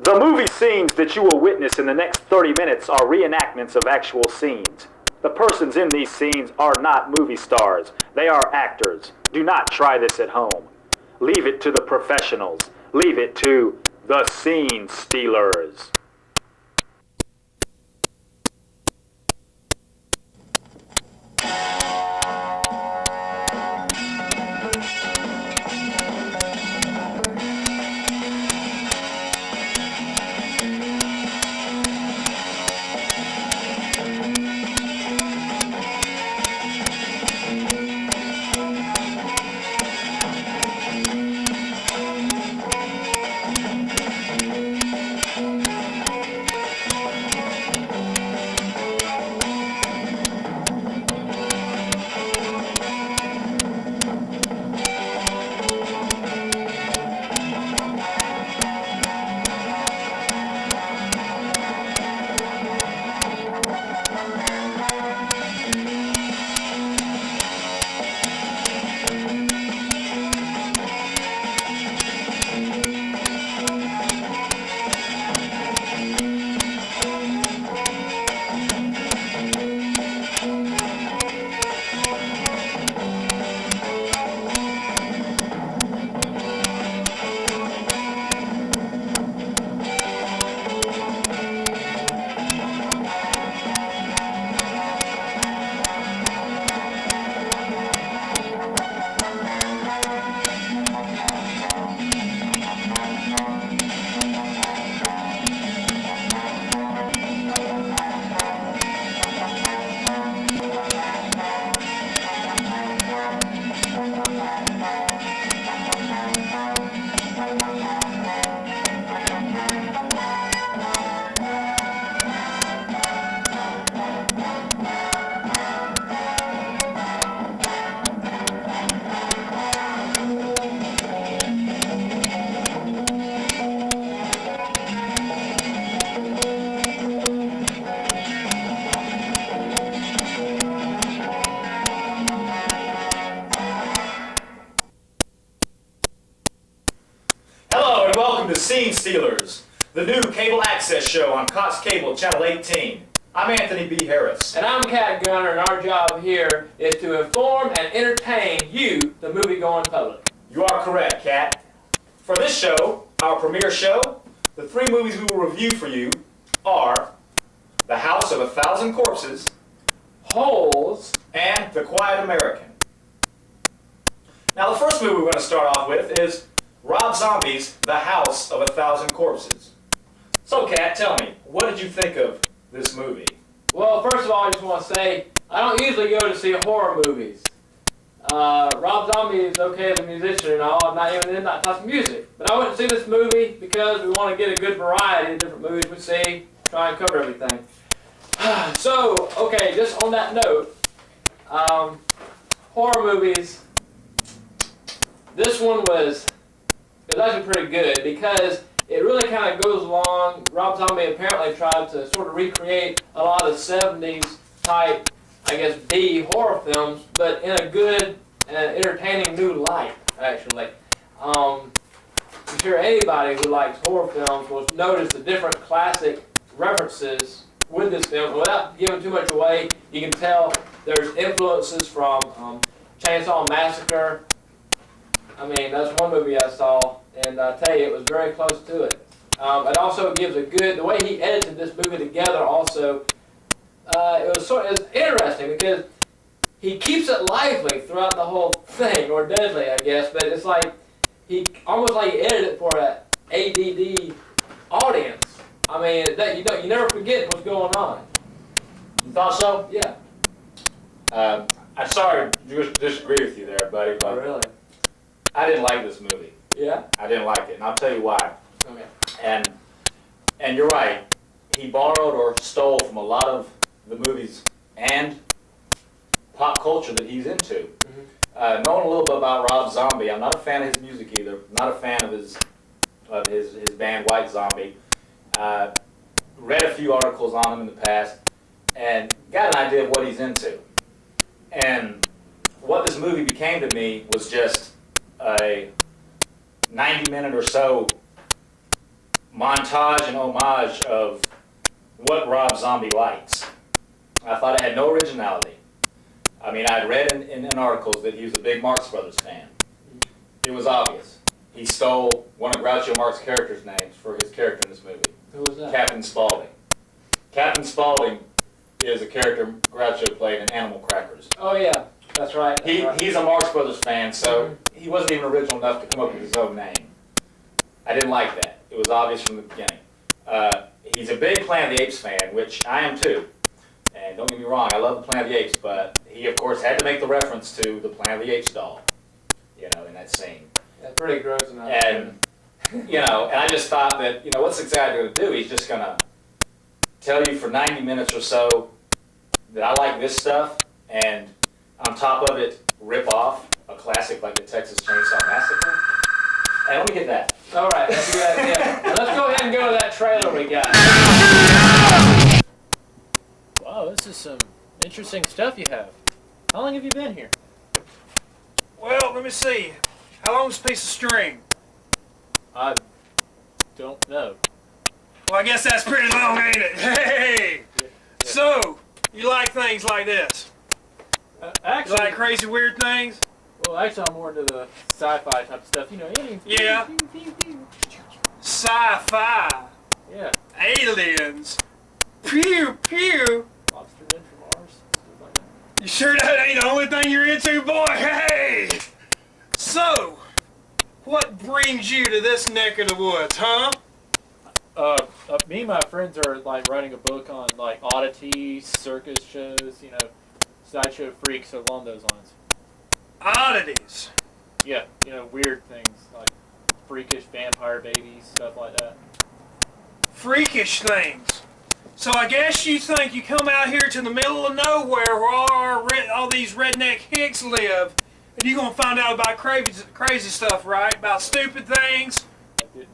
The movie scenes that you will witness in the next 30 minutes are reenactments of actual scenes. The persons in these scenes are not movie stars. They are actors. Do not try this at home. Leave it to the professionals. Leave it to the Scene Stealers. Welcome to Scene Stealers, the new cable access show on Cox Cable, Channel 18. I'm Anthony B. Harris. And I'm Catt Gunter, and our job here is to inform and entertain you, the movie-going public. You are correct, Catt. For this show, our premiere show, the three movies we will review for you are The House of a Thousand Corpses, Holes, and The Quiet American. Now, the first movie we're going to start off with is Rob Zombie's The House of a Thousand Corpses. So, Catt, tell me, what did you think of this movie? Well, first of all, I just want to say, I don't usually go to see horror movies. Rob Zombie is okay as a musician and all, I'm not even in that type of music. But I went to see this movie because we want to get a good variety of different movies we see, try and cover everything. So, okay, just on that note, horror movies, this one was actually pretty good because it really kind of goes along. Rob Zombie apparently tried to sort of recreate a lot of 70s type, I guess, B horror films, but in a good and entertaining new light, actually. I'm sure anybody who likes horror films will notice the different classic references with this film. Without giving too much away, you can tell there's influences from Chainsaw Massacre. I mean, that's one movie I saw, and I tell you, it was very close to it. It also gives a good, the way he edited this movie together also, it was interesting because he keeps it lively throughout the whole thing, or deadly, I guess, but it's like, almost like he edited it for an ADD audience. I mean, you never forget what's going on. You thought so? Yeah. I'm sorry to disagree with you there, buddy, but Really? I didn't like this movie. Yeah? I didn't like it, and I'll tell you why. Okay. And you're right. He borrowed or stole from a lot of the movies and pop culture that he's into. Mm-hmm. Knowing a little bit about Rob Zombie, I'm not a fan of his music either. Not a fan of his band White Zombie. Read a few articles on him in the past and got an idea of what he's into. And what this movie became to me was just a 90-minute or so montage and homage of what Rob Zombie likes. I thought it had no originality. I mean, I'd read in articles that he was a big Marx Brothers fan. It was obvious. He stole one of Groucho Marx's characters' names for his character in this movie. Who was that? Captain Spaulding. Captain Spaulding is a character Groucho played in Animal Crackers. Oh yeah, that's right. He's a Marx Brothers fan, so he wasn't even original enough to come up with his own name. I didn't like that. It was obvious from the beginning. He's a big Planet of the Apes fan, which I am too. And don't get me wrong, I love the Planet of the Apes, but he, of course, had to make the reference to the Planet of the Apes doll, you know, in that scene. That's pretty gross enough. And, you know, and I just thought that, you know, what's this guy going to do? He's just going to tell you for 90 minutes or so that I like this stuff, and on top of it, rip off a classic like the Texas Chainsaw Massacre. Hey, let me get that. All right, that's a good idea. Now let's go ahead and go to that trailer we got. Wow, this is some interesting stuff you have. How long have you been here? Well, let me see. How long is a piece of string? I don't know. Well, I guess that's pretty long, ain't it? Hey! Yeah. So, you like things like this? You Actually, like crazy, weird things? well, actually, I'm more into the sci-fi type of stuff. You know, Yeah. Sci-fi. Yeah. Aliens. Pew, pew. Lobster men from Mars, stuff like that. You sure that ain't the only thing you're into, boy? Hey! So, what brings you to this neck of the woods, huh? Me and my friends are like writing a book on like oddities, circus shows, you know, sideshow freaks along those lines. Oddities. Yeah, you know, weird things like freakish vampire babies, stuff like that. Freakish things. So I guess you think you come out here to the middle of nowhere where all these redneck hicks live, and you're going to find out about crazy stuff, right? About stupid things? I didn't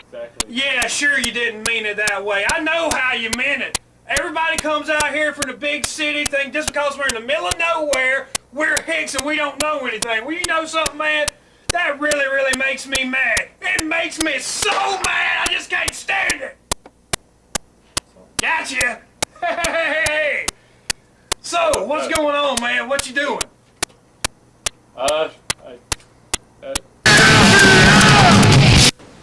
exactly. Yeah, sure you didn't mean it that way. I know how you meant it. Everybody comes out here from the big city thing just because we're in the middle of nowhere, we're hicks and we don't know anything. Well, you know something, man? That really, really makes me mad. It makes me so mad, I just can't stand it. Gotcha. Hey. So, what's going on, man? What you doing?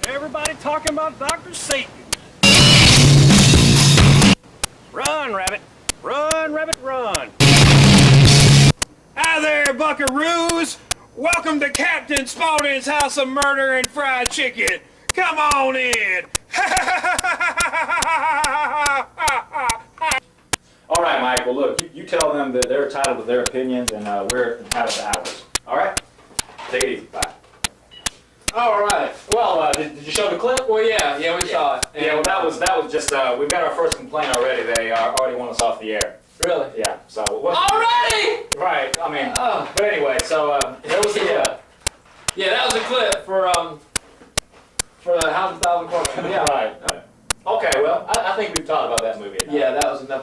Everybody talking about Dr. Satan. Run, rabbit. Run, rabbit, run. Hi there, buckaroos. Welcome to Captain Spaulding's House of Murder and Fried Chicken. Come on in. All right, Mike. Well, look, you tell them that they're entitled to their opinions, and we're entitled to ours. All right? Take it easy. Bye. All right. Well, did you show the clip? Well, yeah, we saw it. Yeah, well, that was just, we've got our first complaint already. They already want us off the air. Really? Yeah, so. What, Already? right, I mean, but anyway, so, there was the clip. Yeah, that was a clip for the House of Thousand Corpses. Yeah. Right. Okay, well, I think we've talked about that movie enough. Yeah, that was enough.